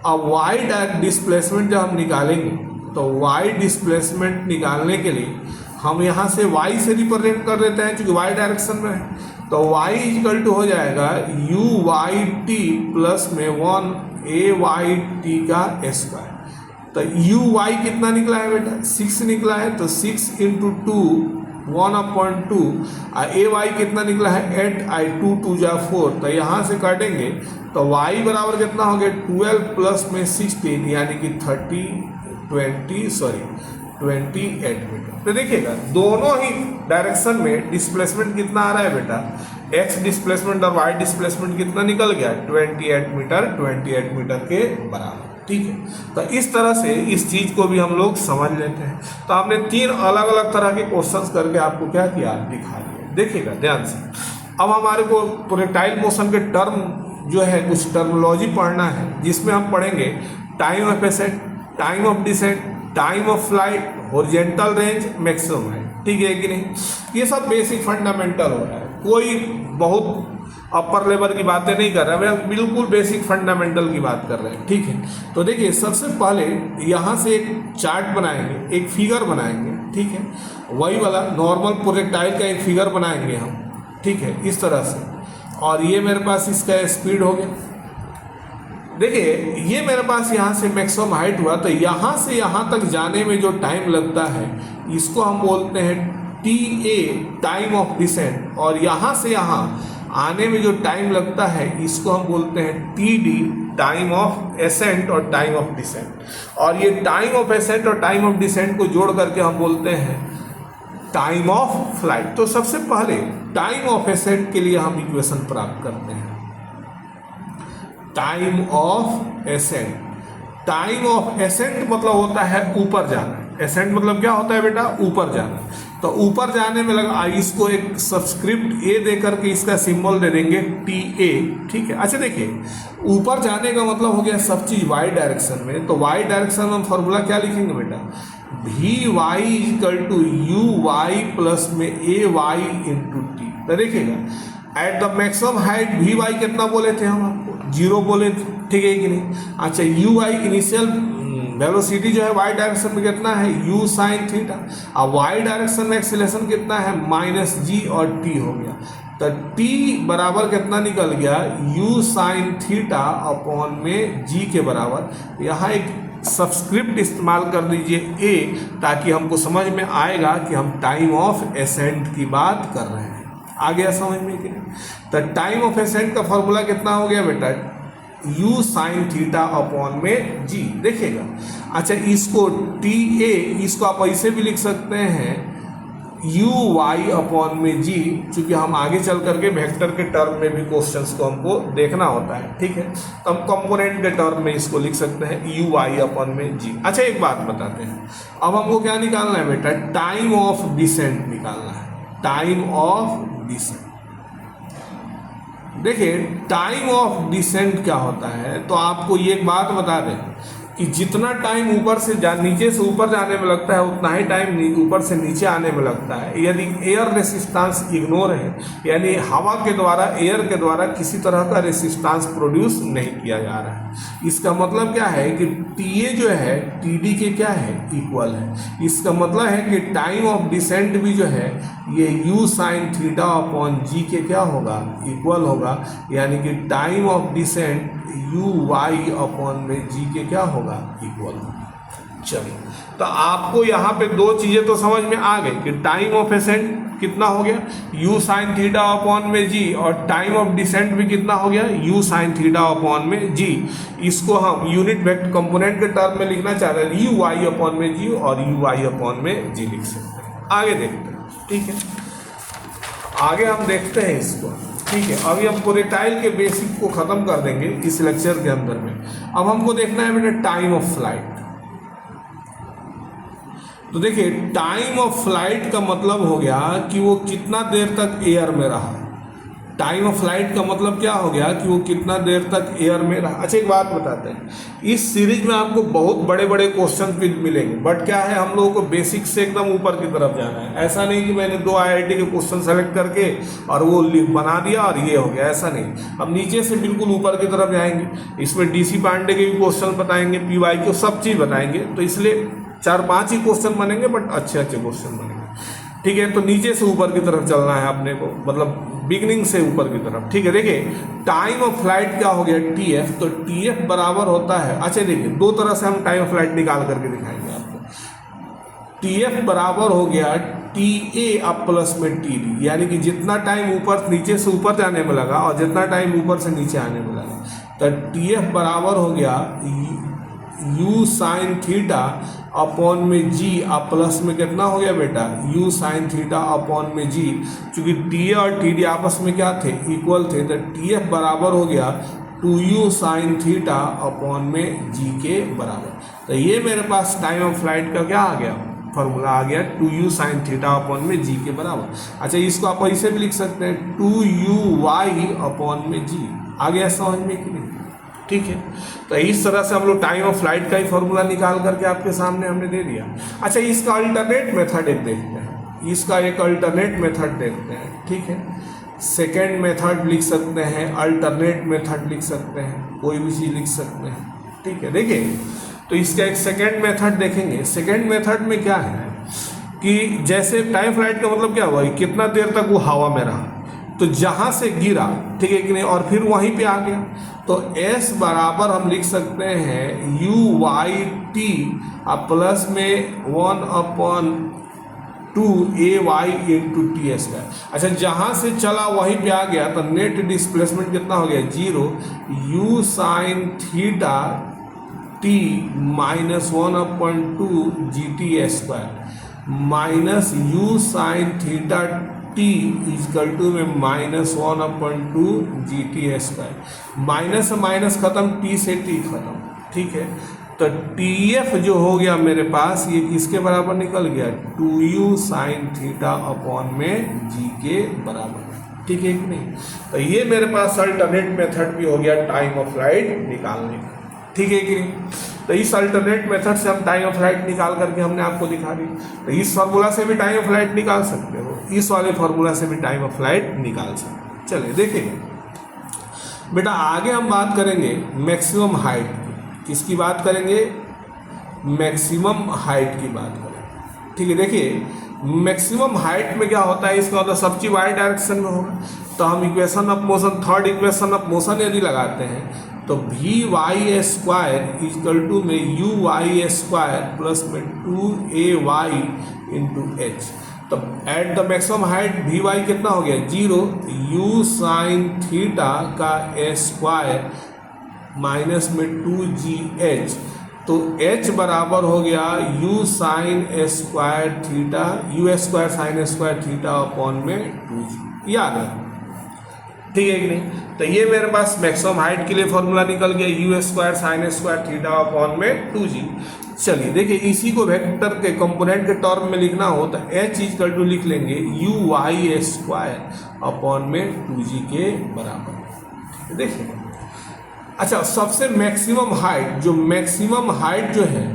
अब y डिस्प्लेसमेंट जब हम निकालेंगे तो y डिस्प्लेसमेंट निकालने के लिए हम यहाँ से y से रिप्रेजेंट कर देते हैं क्योंकि y डायरेक्शन में है। तो y इक्वल टू हो जाएगा u y t प्लस में 1 a y t का स्क्वायर। तो u y कितना निकला है बेटा 6 निकला है, तो 6 इंटू 2 1/2, a y कितना निकला है 8 i 2 2 जा 4, तो यहाँ से काटेंगे तो y बराबर कितना हो गया 12 प्लस में 16 यानी कि 28 मीटर। तो देखिएगा दोनों ही डायरेक्शन में डिस्प्लेसमेंट कितना आ रहा है बेटा, x डिस्प्लेसमेंट और y डिस्प्लेसमेंट कितना निकल गया 28 मीटर के बराबर। ठीक है, तो इस तरह से इस चीज़ को भी हम लोग समझ लेते हैं। तो आपने 3 अलग अलग तरह के क्वेश्चंस करके आपको क्या किया दिखा दिया। देखिएगा ध्यान से, अब हमारे को प्रोजेक्टाइल मोशन के टर्म जो है कुछ टर्मिनोलॉजी पढ़ना है, जिसमें हम पढ़ेंगे time of ascent, time of descent, time of flight, horizontal range, maximum height. ठीक है कि नहीं, ये सब बेसिक फंडामेंटल हो रहा है, कोई बहुत अपर लेवल की बातें नहीं कर रहे हैं, बिल्कुल बेसिक फंडामेंटल की बात कर रहे हैं। ठीक है, तो देखिए सबसे पहले यहाँ से एक चार्ट बनाएंगे, एक फिगर बनाएंगे। ठीक है, वही वाला नॉर्मल प्रोजेक्टाइल का एक फिगर बनाएंगे हम। ठीक है, इस तरह से, और ये मेरे पास इसका स्पीड हो गया। देखिए ये मेरे पास यहाँ से मैक्सिमम हाइट हुआ, तो यहाँ से यहाँ तक जाने में जो टाइम लगता है इसको हम बोलते हैं TA टाइम ऑफ डिसेंट, और यहाँ से यहाँ आने में जो टाइम लगता है इसको हम बोलते हैं TD टाइम ऑफ एसेंट और टाइम ऑफ डिसेंट। और ये टाइम ऑफ एसेंट और टाइम ऑफ डिसेंट को जोड़ करके हम बोलते हैं टाइम ऑफ फ्लाइट। तो सबसे पहले टाइम ऑफ एसेंट के लिए हम इक्वेशन प्राप्त करते हैं, time of accent. Time of accent मतलब होता है ऊपर जाना, एसेंट मतलब क्या होता है बेटा ऊपर जाना। तो ऊपर जाने में लगा, इसको एक सबस्क्रिप्ट ए दे करके इसका सिंबल दे देंगे TA। ठीक है, अच्छा देखिए ऊपर जाने का मतलब हो गया सब चीज y डायरेक्शन में, तो y डायरेक्शन में फॉर्मूला क्या लिखेंगे बेटा Vy equal to uy plus में ay इंटू टी। तो देखिएगा at the maximum height Vy कितना बोले थे हम आपको 0 बोले थे। ठीक है कि नहीं, अच्छा uy इनिशियल वेलोसिटी जो है y डायरेक्शन में कितना है u साइन थीटा, अब y डायरेक्शन में एक्सेलरेशन कितना है -g और t हो गया। तो t बराबर कितना निकल गया u साइन थीटा अपॉन में g के बराबर। यहाँ एक सबस्क्रिप्ट इस्तेमाल कर दीजिए a, ताकि हमको समझ में आएगा कि हम टाइम ऑफ एसेंट की बात कर रहे हैं। आ गया समझ में कि नहीं? तो टाइम ऑफ एसेंट का फॉर्मूला कितना हो गया बेटा u साइन थीटा अपॉन में g। देखिएगा अच्छा इसको TA इसको आप ऐसे भी लिख सकते हैं uy अपॉन में g, चूँकि हम आगे चल करके वेक्टर के टर्म में भी क्वेश्चंस को हमको देखना होता है। ठीक है, तो हम कंपोनेंट के टर्म में इसको लिख सकते हैं uy अपॉन में g। अच्छा एक बात बताते हैं, अब हमको क्या निकालना है बेटा टाइम ऑफ डिसेंट निकालना है, टाइम ऑफ डिसेंट। देखिए टाइम ऑफ डिसेंट क्या होता है, तो आपको ये एक बात बता दें कि जितना टाइम ऊपर से नीचे से ऊपर जाने में लगता है उतना ही टाइम ऊपर से नीचे आने में लगता है। यदि एयर रेसिस्टेंस इग्नोर है, यानी हवा के द्वारा एयर के द्वारा किसी तरह का रेसिस्टेंस प्रोड्यूस नहीं किया जा रहा है, इसका मतलब क्या है कि TA जो है TD के क्या है इक्वल है। इसका मतलब है कि टाइम ऑफ डिसेंट भी जो है ये u sine theta upon g के क्या होगा इक्वल होगा, यानी कि time of descent uy upon में g के क्या होगा इक्वल होगा। चलिए तो आपको यहाँ पे दो चीज़ें तो समझ में आ गई कि टाइम ऑफ एसेंट कितना हो गया u साइन थीटा अपॉन में g, और टाइम ऑफ डिसेंट भी कितना हो गया u साइन थीटा अपॉन में g। इसको हम यूनिट वेक्टर कंपोनेंट के टर्म में लिखना चाह रहे हैं uy अपॉन में g और uy अपॉन में g लिख सकते हैं। आगे देखते हैं। ठीक है, आगे हम देखते हैं इसको। ठीक है, अभी हम प्रोजेक्टाइल के बेसिक को ख़त्म कर देंगे इस लेक्चर के अंदर में। अब हमको देखना है बेटा टाइम ऑफ फ्लाइट। तो देखिए टाइम ऑफ फ्लाइट का मतलब हो गया कि वो कितना देर तक एयर में रहा। टाइम ऑफ फ्लाइट का मतलब क्या हो गया कि वो कितना देर तक एयर में रहा। अच्छा एक बात बताते हैं, इस सीरीज में आपको बहुत बड़े बड़े क्वेश्चन भी मिलेंगे, बट क्या है हम लोगों को बेसिक से एकदम ऊपर की तरफ जाना है। ऐसा नहीं कि मैंने 2 IIT के क्वेश्चन सेलेक्ट करके और वो बना दिया और ये हो गया, ऐसा नहीं। हम नीचे से बिल्कुल ऊपर की तरफ जाएंगे। इसमें DC पांडे के भी क्वेश्चन बताएंगे, PY सब चीज़ बताएंगे, तो इसलिए 4-5 ही क्वेश्चन बनेंगे, बट अच्छे अच्छे क्वेश्चन बनेंगे। ठीक है, तो नीचे से ऊपर की तरफ चलना है अपने को, मतलब बिगनिंग से ऊपर की तरफ। ठीक है, देखिए टाइम ऑफ फ्लाइट क्या हो गया TF, तो TF बराबर होता है, अच्छा देखिए 2 तरह से हम टाइम ऑफ फ्लाइट निकाल करके दिखाएंगे आपको। TF बराबर हो गया TA अब प्लस में TD, यानी कि जितना टाइम ऊपर नीचे से ऊपर जाने में लगा और जितना टाइम ऊपर से नीचे आने में लगा, तो TF बराबर हो गया U साइन थीटा अपॉन में G, अब प्लस में कितना हो गया बेटा U साइन थीटा अपॉन में G, चूंकि TA और TD आपस में क्या थे, इक्वल थे, तो TF बराबर हो गया 2U साइन थीटा अपॉन में G के बराबर। तो ये मेरे पास टाइम ऑफ फ्लाइट का क्या आ गया, फॉर्मूला आ गया 2U साइन थीटा अपॉन में G के बराबर। अच्छा इसको आप ऐसे भी लिख सकते हैं 2UY अपॉन में G, आ गया समझ में कि नहीं। ठीक है, तो इस तरह से हम लोग टाइम ऑफ फ्लाइट का ही फॉर्मूला निकाल करके आपके सामने हमने दे दिया। अच्छा इसका अल्टरनेट मेथड एक देखते हैं, इसका एक अल्टरनेट मेथड देखते हैं। ठीक है, सेकेंड मेथड लिख सकते हैं, अल्टरनेट मेथड लिख सकते हैं, कोई भी चीज़ लिख सकते हैं। ठीक है, देखिए तो इसका एक सेकेंड मेथड देखेंगे। सेकेंड मेथड में क्या है कि जैसे टाइम फ्लाइट का मतलब क्या हुआ, कितना देर तक वो हवा में रहा, तो जहाँ से गिरा, ठीक है कि नहीं, और फिर वहीं पे आ गया, तो S बराबर हम लिख सकते हैं UYT अब प्लस में 1/2AY इंटू TS का। अच्छा जहाँ से चला वहीं पे आ गया, तो नेट डिस्प्लेसमेंट कितना हो गया 0, U sine theta T minus 1/2 GT square minus U sine theta T equal to में माइनस 1/2 GT स्क्वायर, माइनस से माइनस खत्म, T से T खत्म। ठीक है, तो TF जो हो गया मेरे पास, ये किसके बराबर निकल गया 2U साइन थीटा अपॉन में G के बराबर। ठीक है कि नहीं, तो ये मेरे पास अल्टरनेट मेथड भी हो गया टाइम ऑफ फ्लाइट निकालने का। ठीक है कि नहीं, तो इस अल्टरनेट मेथड से हम टाइम ऑफ फ्लाइट निकाल करके हमने आपको दिखा दी। तो इस फार्मूला से भी टाइम ऑफ फ्लाइट निकाल सकते हो, इस वाले फार्मूला से भी टाइम ऑफ फ्लाइट निकाल सकते हो। चलिए देखिए बेटा, आगे हम बात करेंगे मैक्सिमम हाइट की। किसकी बात करेंगे, मैक्सिमम हाइट की बात करेंगे। ठीक है, देखिए मैक्सिमम हाइट में क्या होता है, इसका मतलब सब चीज वाई डायरेक्शन में होगा, तो हम equation of motion, third equation of motion यदि लगाते हैं, तो VY स्क्वायर इजकल टू में UY स्क्वायर प्लस में 2AY इंटू H। तो eight the maximum height VY कितना हो गया 0, U साइन थीटा का स्क्वायर माइनस में 2GH, तो H बराबर हो गया U sine square theta, U square sine square theta upon में 2G, याद है। ठीक है कि नहीं, तो ये मेरे पास मैक्सिमम हाइट के लिए फॉर्मूला निकल गया U square sine square theta upon में 2G। चलिए देखिए, इसी को वेक्टर के कंपोनेंट के टर्म में लिखना हो तो H इक्वल टू लिख लेंगे UY स्क्वायर अपॉन में 2G के बराबर। देखिए अच्छा, सबसे मैक्सिमम हाइट, जो मैक्सिमम हाइट जो है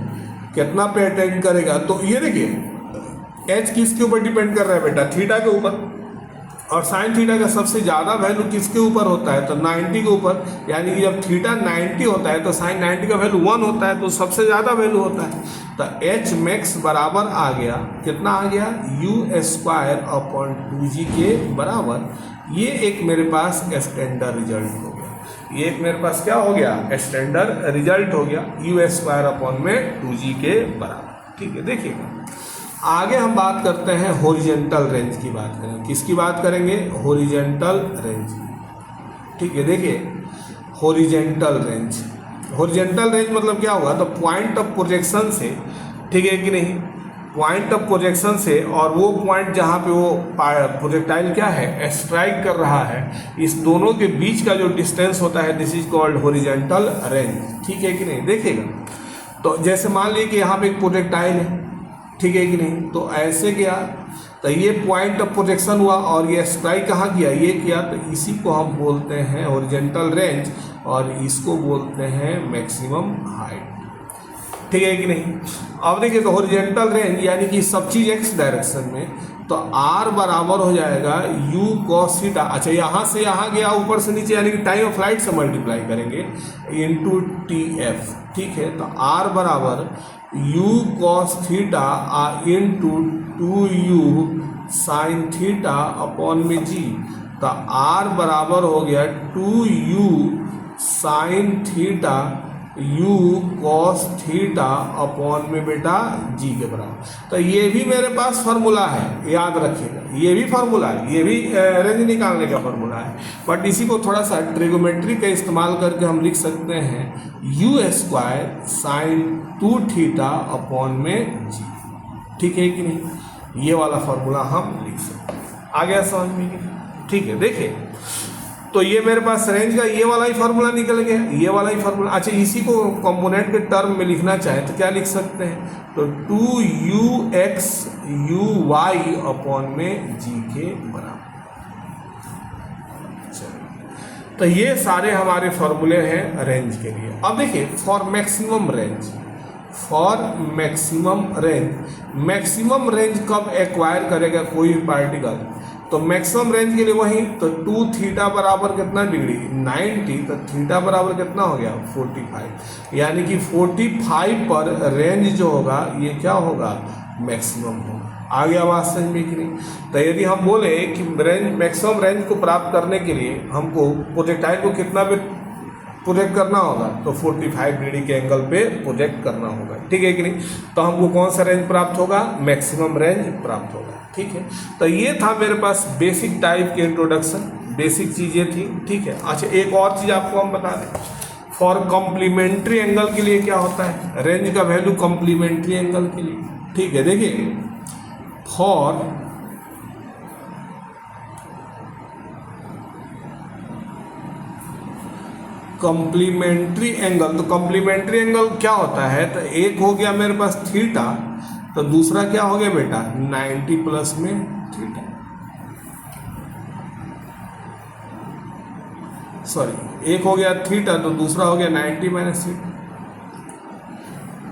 कितना पे अटेंड करेगा, तो ये देखिए H किसके ऊपर डिपेंड कर रहा है बेटा, थीटा के ऊपर, और साइन थीटा का सबसे ज़्यादा वैल्यू किसके ऊपर होता है, तो 90 के ऊपर, यानी कि जब थीटा 90 होता है तो साइन 90 का वैल्यू 1 होता है, तो सबसे ज़्यादा वैल्यू होता है। तो H मैक्स बराबर आ गया, कितना आ गया U स्क्वायर अपॉन 2G के बराबर। ये एक मेरे पास स्टैंडर्ड रिजल्ट हो गया, ये एक मेरे पास क्या हो गया, स्टैंडर्ड रिजल्ट हो गया U स्क्वायर अपॉन में 2G के बराबर। ठीक है, देखिएगा आगे हम बात करते हैं हॉरिजॉन्टल रेंज की बात करेंगे। किसकी बात करेंगे, हॉरिजॉन्टल रेंज। ठीक है, देखिए हॉरिजॉन्टल रेंज, हॉरिजॉन्टल रेंज मतलब क्या हुआ, तो पॉइंट ऑफ प्रोजेक्शन से, ठीक है कि नहीं, पॉइंट ऑफ प्रोजेक्शन से और वो पॉइंट जहाँ पे वो प्रोजेक्टाइल क्या है स्ट्राइक कर रहा है, इस दोनों के बीच का जो डिस्टेंस होता है, this is called horizontal range. ठीक है कि नहीं, देखिएगा तो जैसे मान लीजिए कि यहाँ पे एक प्रोजेक्टाइल है, ठीक है कि नहीं, तो ऐसे गया तो ये पॉइंट ऑफ प्रोजेक्शन हुआ और ये स्ट्राइक कहाँ किया, ये किया, तो इसी को हम बोलते हैं हॉरिजॉन्टल रेंज और इसको बोलते हैं मैक्सिमम हाइट। ठीक है कि नहीं। अब देखिए तो हॉरिजॉन्टल रेंज यानी कि सब चीज एक्स डायरेक्शन में, तो आर बराबर हो जाएगा यू कॉस थीटा। अच्छा यहाँ से यहाँ गया, ऊपर से नीचे यानी कि टाइम ऑफ फ्लाइट से मल्टीप्लाई करेंगे इनटू टी एफ। ठीक है, तो आर बराबर you cos theta into 2u sign theta upon में जी। तो आर बराबर हो गया 2u sine theta u cos theta upon में बेटा g के बराबर। तो ये भी मेरे पास फार्मूला है, याद रखिएगा, ये भी फार्मूला है, ये भी रेंज निकालने का फार्मूला है। बट इसी को थोड़ा सा ट्रिगोमेट्री का इस्तेमाल करके हम लिख सकते हैं you square sine 2 theta upon में g। ठीक है कि नहीं, ये वाला फार्मूला हम लिख सकते हैं। आ गया समझ में कि? ठीक है, देखिए तो ये मेरे पास रेंज का ये वाला ही फार्मूला निकल गया, ये वाला ही फार्मूला। अच्छा इसी को कंपोनेंट के टर्म में लिखना चाहे तो क्या लिख सकते हैं, तो 2ux uy अपॉन में g के बराबर। तो ये सारे हमारे फॉर्मूले हैं रेंज के लिए। अब देखिए for maximum range, for maximum range कब एक्वायर करेगा कोई भी पार्टिकल, तो मैक्सिमम रेंज के लिए वही, तो 2 थीटा बराबर कितना डिग्री 90, तो थीटा बराबर कितना हो गया 45, यानी कि 45 पर रेंज जो होगा ये क्या होगा मैक्सिमम होगा। आ गया बात समझ में कि नहीं। तो यदि हम बोले कि रेंज मैक्सिमम रेंज को प्राप्त करने के लिए हमको प्रोजेक्टाइल को कितना पे प्रोजेक्ट करना होगा, तो 45 डिग्री के एंगल पे प्रोजेक्ट करना होगा। ठीक है कि नहीं, तो हमको कौन सा रेंज प्राप्त होगा, मैक्सिमम रेंज प्राप्त होगा। ठीक है, तो ये था मेरे पास बेसिक टाइप के इंट्रोडक्शन, बेसिक चीज़ें थी। ठीक है, अच्छा एक और चीज़ आपको हम बता दें, फॉर कॉम्प्लीमेंट्री एंगल के लिए क्या होता है, रेंज का वैल्यू कॉम्प्लीमेंट्री एंगल के लिए। ठीक है, देखिए फॉर कॉम्प्लीमेंट्री एंगल, तो कॉम्प्लीमेंट्री एंगल क्या होता है, तो एक हो गया मेरे पास थीटा, तो दूसरा क्या हो गया बेटा 90 प्लस में थीटा, सॉरी एक हो गया थीटा तो दूसरा हो गया 90 माइनस थीटा।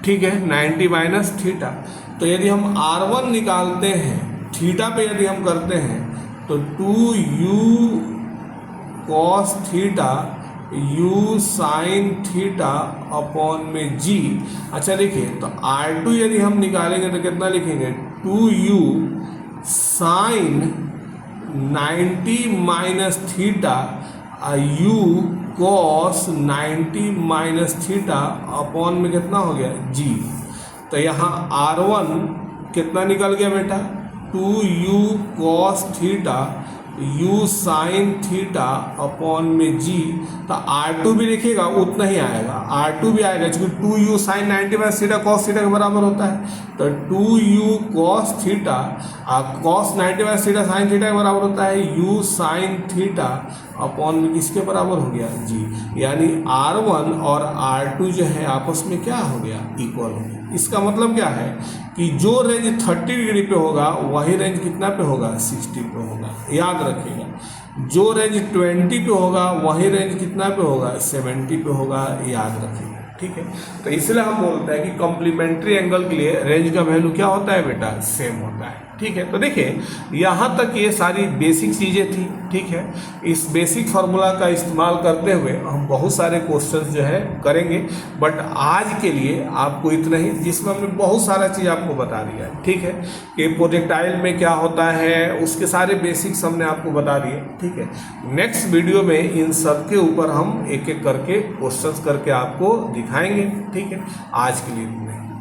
ठीक है, 90 माइनस थीटा। तो यदि हम R1 निकालते हैं थीटा पे यदि हम करते हैं तो 2u cos theta u sine theta upon में g। अच्छा देखिए तो R2 यदि हम निकालेंगे तो कितना लिखेंगे 2u sine 90 minus theta u cos 90 minus theta upon में कितना हो गया g। तो यहाँ R1 कितना निकल गया बेटा 2u cos theta u sine theta upon में g। तो R2 भी लिखिएगा उतना ही आएगा, R2 भी आएगा क्योंकि 2u sine 90 minus theta cos theta के बराबर होता है। तो 2u cos theta cos 90 minus theta sine theta के बराबर होता है u साइन थीटा अपॉन में किसके बराबर हो गया g। यानी R1 और R2 जो है आपस में क्या हो गया इक्वल हो गया। इसका मतलब क्या है कि जो रेंज 30 डिग्री पे होगा वही रेंज कितना पे होगा 60 पे होगा। याद रखिएगा जो रेंज 20 पे होगा वही रेंज कितना पे होगा 70 पे होगा। याद रखिएगा, ठीक है। तो इसलिए हम बोलते हैं कि कॉम्प्लीमेंट्री एंगल के लिए रेंज का वैल्यू क्या होता है बेटा सेम होता है। ठीक है, तो देखिए यहाँ तक ये सारी बेसिक चीज़ें थी। ठीक है, इस बेसिक फार्मूला का इस्तेमाल करते हुए हम बहुत सारे क्वेश्चंस जो है करेंगे, बट आज के लिए आपको इतना ही, जिसमें हमने बहुत सारा चीज़ आपको बता दिया है। ठीक है, कि प्रोजेक्टाइल में क्या होता है उसके सारे बेसिक्स हमने आपको बता दिए। ठीक है, नेक्स्ट वीडियो में इन सब के ऊपर हम एक एक करके क्वेश्चंस करके आपको दिखाएंगे। ठीक है, आज के लिए इतना ही।